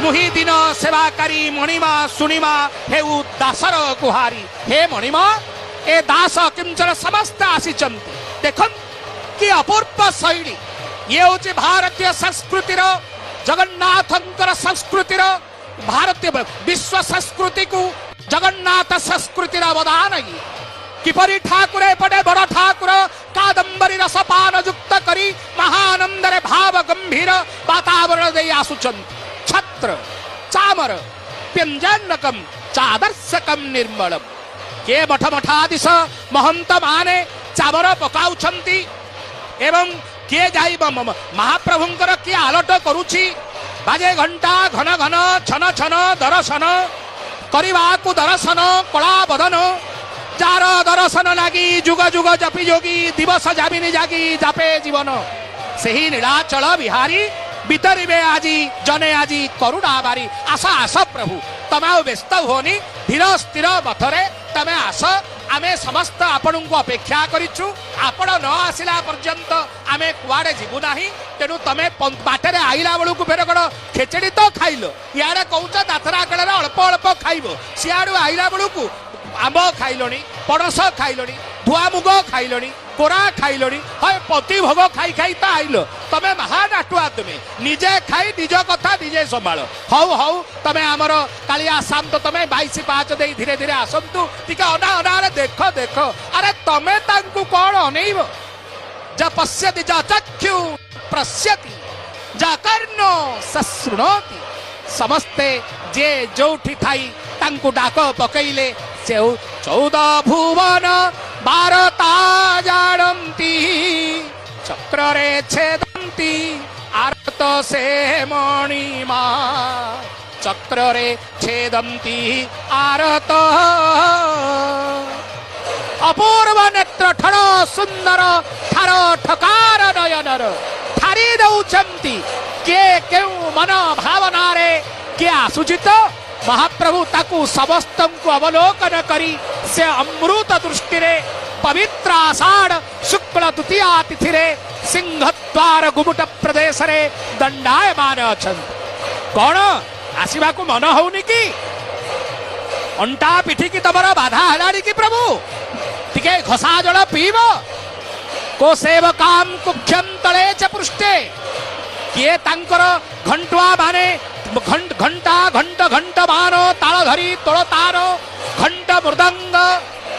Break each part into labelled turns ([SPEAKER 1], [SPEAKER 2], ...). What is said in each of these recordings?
[SPEAKER 1] मुही दिन सेवाकारी मणिमा सुनिमा हेउ दासर गुहारी। हे मणिमा ए दास किंचन समस्त आसीचंती। देखन कि अपूर्व शैली ये होची भारतीय संस्कृतिर जगन्नाथंकर संस्कृतिर भारतीय विश्व संस्कृति को जगन्नाथ संस्कृतिर अवदान किपरि ठाकुर एपटे बड़ ठाकुर कादंबरी रसपान युक्त करी महानंद रे भाव गंभीर वातावरण दे आसुचंती। छत्र चामर व्यंजनकम चादर्शकम निर्मलम। के मठ मठाधीश महंत माने चामर पकाउछंती एवं किए जाई महाप्रभुंकर किए आलट करुछि। बाजे घंटा घन घन छन छन दर्शन करवाकू दर्शन कला बदन जार दर्शन लागी जुग जुग जपी जोगी दिवस जामिनी जागी जापे जीवन सही नीलाचल बिहारी बितरिबे आजी जने आजी करुणा बारी। आस आस प्रभु तमे व्यस्त होनी धीर स्थिर मथरे तमे आस। आमे समस्त आपण को अपेक्षा करिछु। आपण न आसिला पर्यंत आमे कुआडे जीवु नाही। तेनु तमे बाटरे आइला बेलू फेर कण खेचड़ी तो खाइलो इाड़े कौच दातरा कड़े अल्प अल्प खाइब सियाड़ू आइला बेलू आंब खाइलोनी पणस खाइलोनी धुआ मुग खाइलोनी कोरा खाइलोनी हय पति भोग खाई खाई तो आइल। तमे महान आटुआ तुमे निजे खाई निज कथा निजे संभाल। हौ हौ तमे आमर कालिया शाम तो तमे 22-5 दे धीरे धीरे आसंतु टिके अना अना देख देख। अरे तमे तांकु कोन अनेइब ज पश्यति ज चक्षु प्रस्यति ज कर्णो सशृणोति। समस्ते जे जोठी थाई तांकु डाक पकईले से 14 भुवन 12ता जानती चक्रे छेदंती आरत से मणिमा चक्रे छेदंती आरत। अपूर्व नेत्र ठण सुंदर ठार ठकार नयनर ठारी दौचंती के केउ मन भावना रे के आसुचित महाप्रभु ताकू समस्त को अवलोकन करी से अमृत दृष्टि रे पवित्र आषाढ़ शुक्ल द्वितीया तिथि रे सिंहद्वार गुमुट प्रदेश रे दंडायमान अछंती। कौन आसीबा को मन होउनी कि अंटा पिठी की तमरा बाधा हलाड़ी की प्रभु टिके घसा जल पीब को सेवकाम कुख्यम तले च पृष्ठे किए तांकर घंटुआ माने घंटा घंट घंट मानो ताल धरी तोड़ तारो घंट मृदंग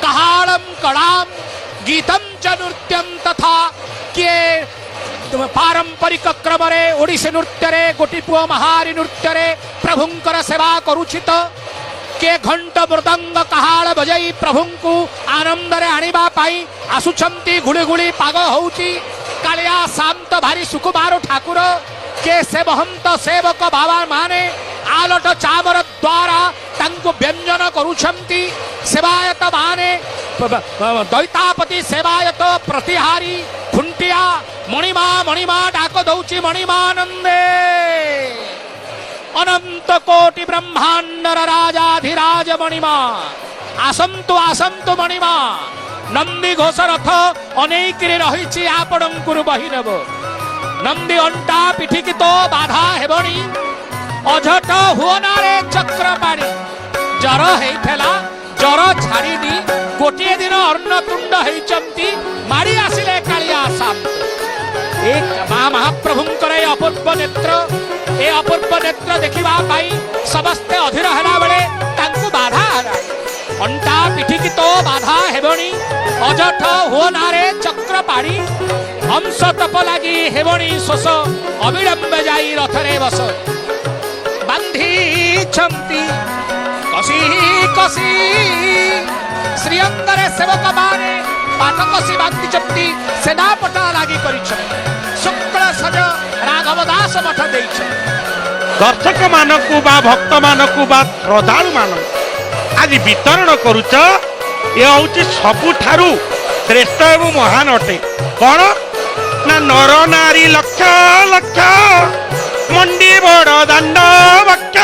[SPEAKER 1] कहाड़म कड़ाम गीतम च नृत्यम तथा किए पारंपरिक क्रम रे ओडिसी नृत्य रे गोटीपुआ महारी नृत्य रे प्रभुंकर सेवा करुचित के घंट मृदंग कहाड़ बजाई प्रभुंकु आनंद रे आनिबा पाई आसुछंती गुड़ी गुड़ी पाग होउची। कालिया शांत भारी सुकुमार ठाकुर के से महंत सेवक बाबा माने आलट चामर द्वारा तांको व्यंजन करुछंती। सेवायत माने दैतापति सेवायत प्रतिहारी खुंटिया मणिमा मणिमा डाक दौची मणिमानंदे अनंत कोटि ब्रह्मांडर राजाधिराज मणिमा आसंतु आसंतु मणिमा नंदी घोष रथ अनेकरे रहिछि आपणंकुर बहिरब नंदी अंटा पिठी की तो बाधा हेबणी अझट हुअनारे चक्र पाणी जर हेइथेला जर छाड़ीनी गोटे दिन अन्नतुंड हेइचंती मारी आसिले कालिया शाम। एक मां महाप्रभुंकर अपूर्व नेत्र ए अपूर्व नेत्र देखिबा पाई समस्ते अधीर हेला बेले तांकु बाधा हला अंटा पिठी की तो बाधा हेबणी अजठ हुअनारे चक्र पाणी हंस तप लगी हेबणी शोष अविलंब जाई रथरे बस बांधी छंती कसी कसी श्रीअंगरे सेवक माने पाठ कसी बांधी छंती सेनापटा लागी करिछन शुक्ल सज राघव दास मठ देइछ।
[SPEAKER 2] दर्शक मानकु बा भक्त मानकु बा श्रद्धालु मानक आज वितरण करुच ये हूँ सबुठारु श्रेष्ठ एवं महान अटे। कौन ना नर नारी लक्ष लक्ष मंडी बड़ दांड वक्ष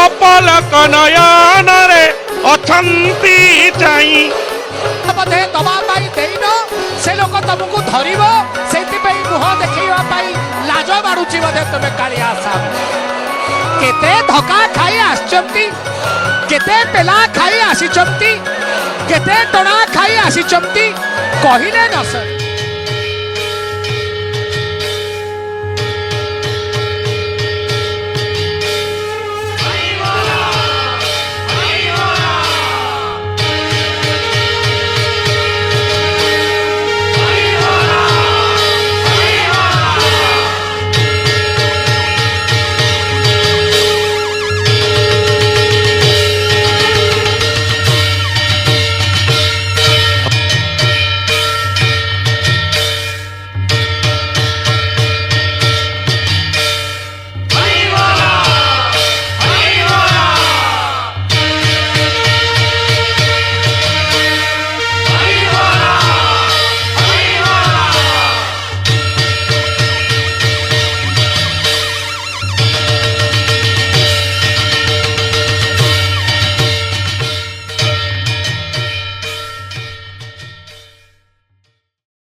[SPEAKER 2] अपलक नयन रे अछंती चाई
[SPEAKER 1] पदे दबा पाई देइनो से लोक तुमको धरिबो सेति पई मुह देखैवा पाई लाज मारुची बदे तमे कालिया साहब केते धक्का खाई आसिचंती केते पेला खाई आसिचंती केते टणा खाई आसिचंती कहिले न सर